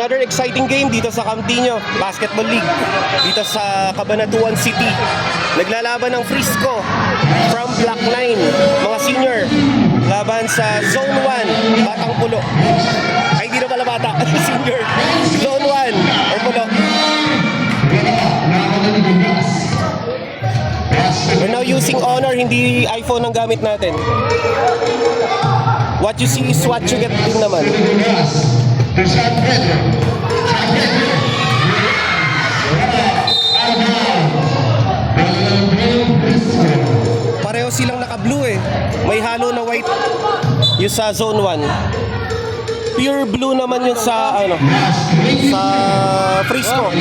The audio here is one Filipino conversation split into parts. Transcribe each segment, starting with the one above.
Another exciting game dito sa Camtino Basketball League dito sa Cabanatuan City. Naglalaban ng Frisco from Block 9, mga senior, laban sa Zone 1, Batang Pulo. Ay, hindi na pala bata, senior. Zone 1 or Pulo. We're now using Honor, hindi iPhone ang gamit natin. What you see is what you get din naman. Pareho silang naka-blue eh. May halo na white yung sa Zone 1. Pure blue naman yung sa ano, sa Frisco.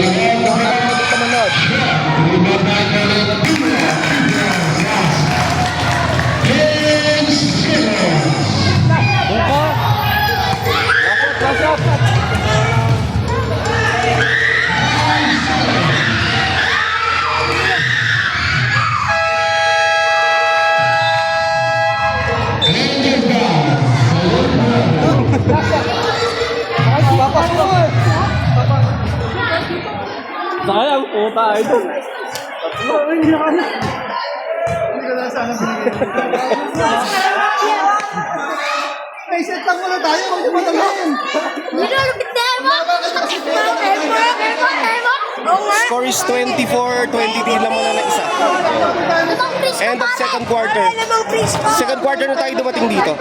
Sayang, puta ito. Hindi ko na sana may set lang muna tayo, huwag niyo matalayan. Score is 24-23 lang muna na isa. End of second quarter. Second quarter na tayo dumating dito.